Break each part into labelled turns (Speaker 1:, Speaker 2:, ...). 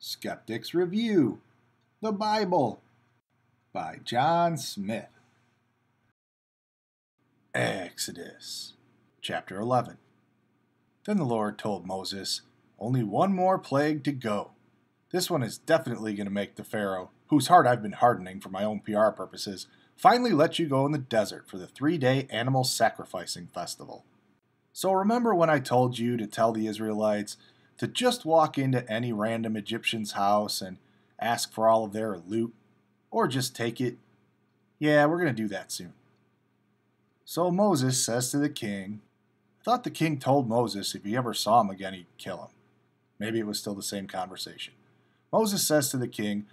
Speaker 1: Skeptics Review, the Bible, by John Smith. Exodus, chapter 11. Then the Lord told Moses, "Only one more plague to go. This one is definitely going to make the Pharaoh, whose heart I've been hardening for my own PR purposes, finally let you go in the desert for the 3-day animal sacrificing festival. So remember when I told you to tell the Israelites to just walk into any random Egyptian's house and ask for all of their loot, or just take it? Yeah, we're going to do that soon." So Moses says to the king, I thought the king told Moses if he ever saw him again, he'd kill him. Maybe it was still the same conversation. Moses says to the king,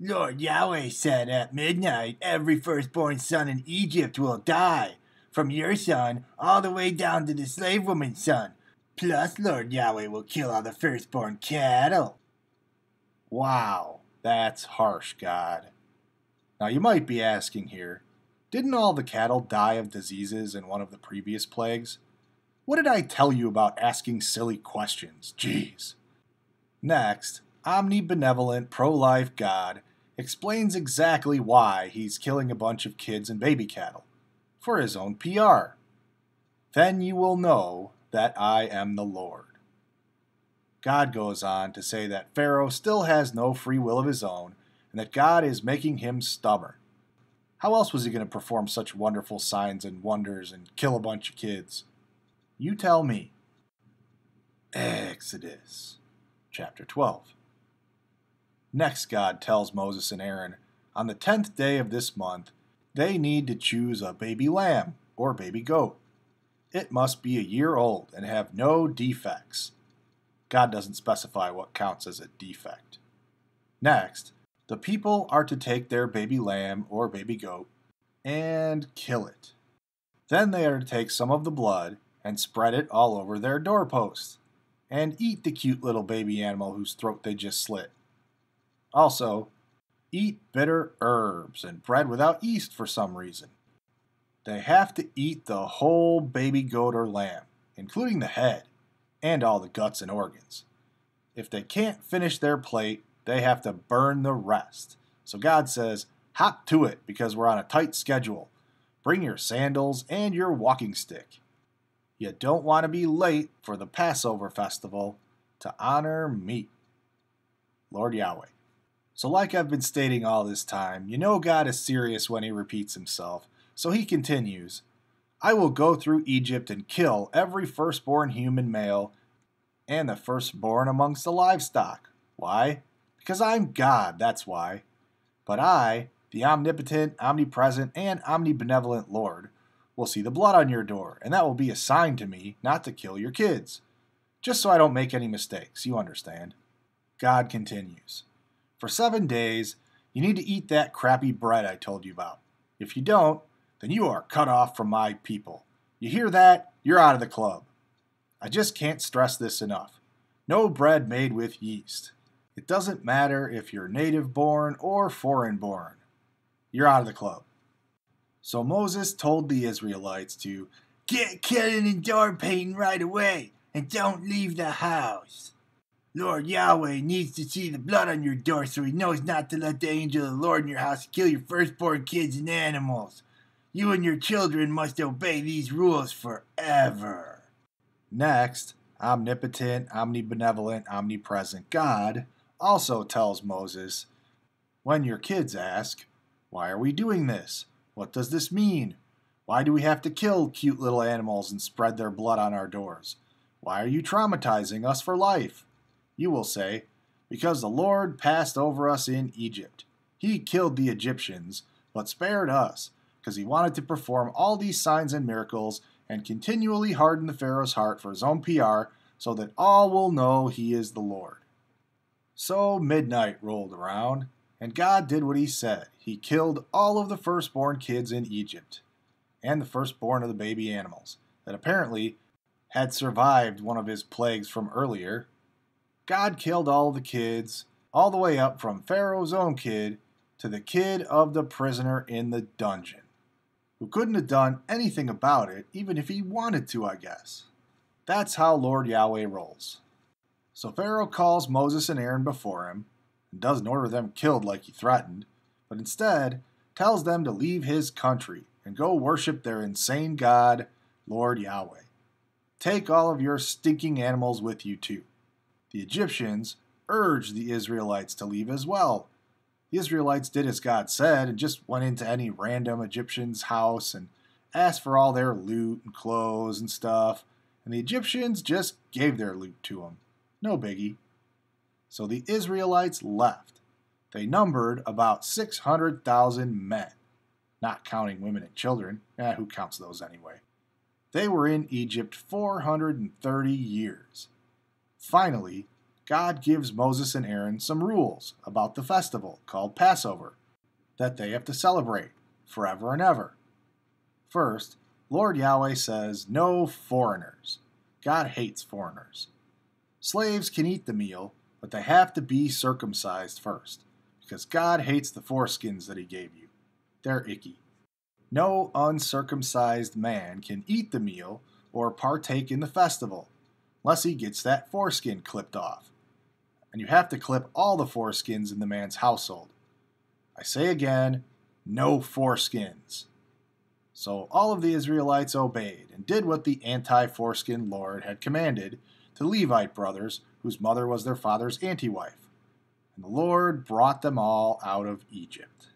Speaker 2: "Lord Yahweh said at midnight, every firstborn son in Egypt will die, from your son all the way down to the slave woman's son. Plus, Lord Yahweh will kill all the firstborn cattle."
Speaker 1: Wow, that's harsh, God. Now you might be asking here, didn't all the cattle die of diseases in one of the previous plagues? What did I tell you about asking silly questions? Jeez. Next, omnibenevolent pro-life God explains exactly why he's killing a bunch of kids and baby cattle. For his own PR. Then you will know that I am the Lord. God goes on to say that Pharaoh still has no free will of his own and that God is making him stubborn. How else was he going to perform such wonderful signs and wonders and kill a bunch of kids? You tell me. Exodus, chapter 12. Next, God tells Moses and Aaron, on the 10th day of this month, they need to choose a baby lamb or baby goat. It must be a year old and have no defects. God doesn't specify what counts as a defect. Next, the people are to take their baby lamb or baby goat and kill it. Then they are to take some of the blood and spread it all over their doorposts and eat the cute little baby animal whose throat they just slit. Also, eat bitter herbs and bread without yeast for some reason. They have to eat the whole baby goat or lamb, including the head, and all the guts and organs. If they can't finish their plate, they have to burn the rest. So God says, hop to it because we're on a tight schedule. Bring your sandals and your walking stick. You don't want to be late for the Passover festival to honor me, Lord Yahweh. So like I've been stating all this time, you know God is serious when he repeats himself. So he continues, I will go through Egypt and kill every firstborn human male and the firstborn amongst the livestock. Why? Because I'm God, that's why. But I, the omnipotent, omnipresent, and omnibenevolent Lord, will see the blood on your door, and that will be a sign to me not to kill your kids. Just so I don't make any mistakes, you understand. God continues, for 7 days, you need to eat that crappy bread I told you about. If you don't, then you are cut off from my people. You hear that? You're out of the club. I just can't stress this enough. No bread made with yeast. It doesn't matter if you're native-born or foreign-born. You're out of the club. So Moses told the Israelites to
Speaker 2: Get killing and door painting right away, and don't leave the house. Lord Yahweh needs to see the blood on your door so he knows not to let the angel of the Lord in your house kill your firstborn kids and animals. You and your children must obey these rules forever.
Speaker 1: Next, omnipotent, omnibenevolent, omnipresent God also tells Moses, when your kids ask, why are we doing this? What does this mean? Why do we have to kill cute little animals and spread their blood on our doors? Why are you traumatizing us for life? You will say, because the Lord passed over us in Egypt. He killed the Egyptians, but spared us, because he wanted to perform all these signs and miracles and continually harden the Pharaoh's heart for his own PR so that all will know he is the Lord. So midnight rolled around, and God did what he said. He killed all of the firstborn kids in Egypt, and the firstborn of the baby animals, that apparently had survived one of his plagues from earlier. God killed all the kids, all the way up from Pharaoh's own kid to the kid of the prisoner in the dungeon, who couldn't have done anything about it, even if he wanted to, I guess. That's how Lord Yahweh rolls. So Pharaoh calls Moses and Aaron before him, and doesn't order them killed like he threatened, but instead tells them to leave his country and go worship their insane God, Lord Yahweh. Take all of your stinking animals with you too. The Egyptians urged the Israelites to leave as well. The Israelites did as God said and just went into any random Egyptian's house and asked for all their loot and clothes and stuff, and the Egyptians just gave their loot to them. No biggie. So the Israelites left. They numbered about 600,000 men, not counting women and children. Who counts those anyway? They were in Egypt 430 years. Finally, God gives Moses and Aaron some rules about the festival called Passover that they have to celebrate forever and ever. First, Lord Yahweh says no foreigners. God hates foreigners. Slaves can eat the meal, but they have to be circumcised first, because God hates the foreskins that he gave you. They're icky. No uncircumcised man can eat the meal or partake in the festival unless he gets that foreskin clipped off. And you have to clip all the foreskins in the man's household. I say again, no foreskins. So all of the Israelites obeyed and did what the anti-foreskin Lord had commanded to Levite brothers whose mother was their father's anti-wife. And the Lord brought them all out of Egypt.